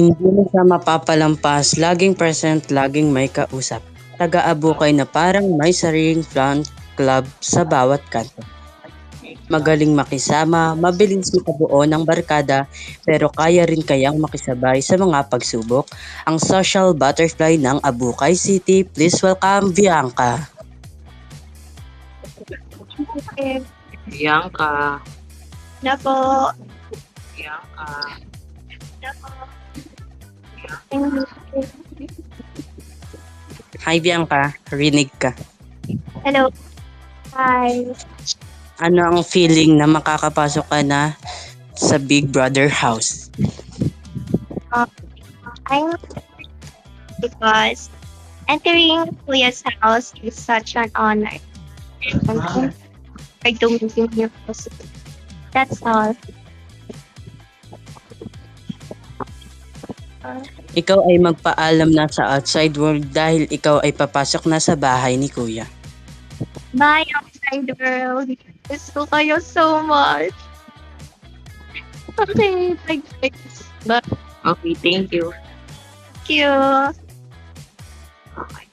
Hindi mo siya mapapalampas, laging present, laging may kausap. Taga-abukay na parang may sariling fan club sa bawat kanto. Magaling makisama, mabilis makabuo ng barkada, pero kaya rin kayang makisabay sa mga pagsubok. Ang social butterfly ng Abukay City, please welcome Bianca. Eh, Bianca, na po. Bianca, Na po. Hi Bianca, rinig ka. Hello. Hi. Ano ang feeling na makakapasok ka na sa Big Brother house? I'm because entering Kuya's house is such an honor. And I don't think you That's all. Ikaw ay magpaalam na sa outside world dahil ikaw ay papasok na sa bahay ni Kuya. Bye, outside world. Miss ko kayo so much. Okay, bye guys. Bye. okay, thank you. Thank you. Okay.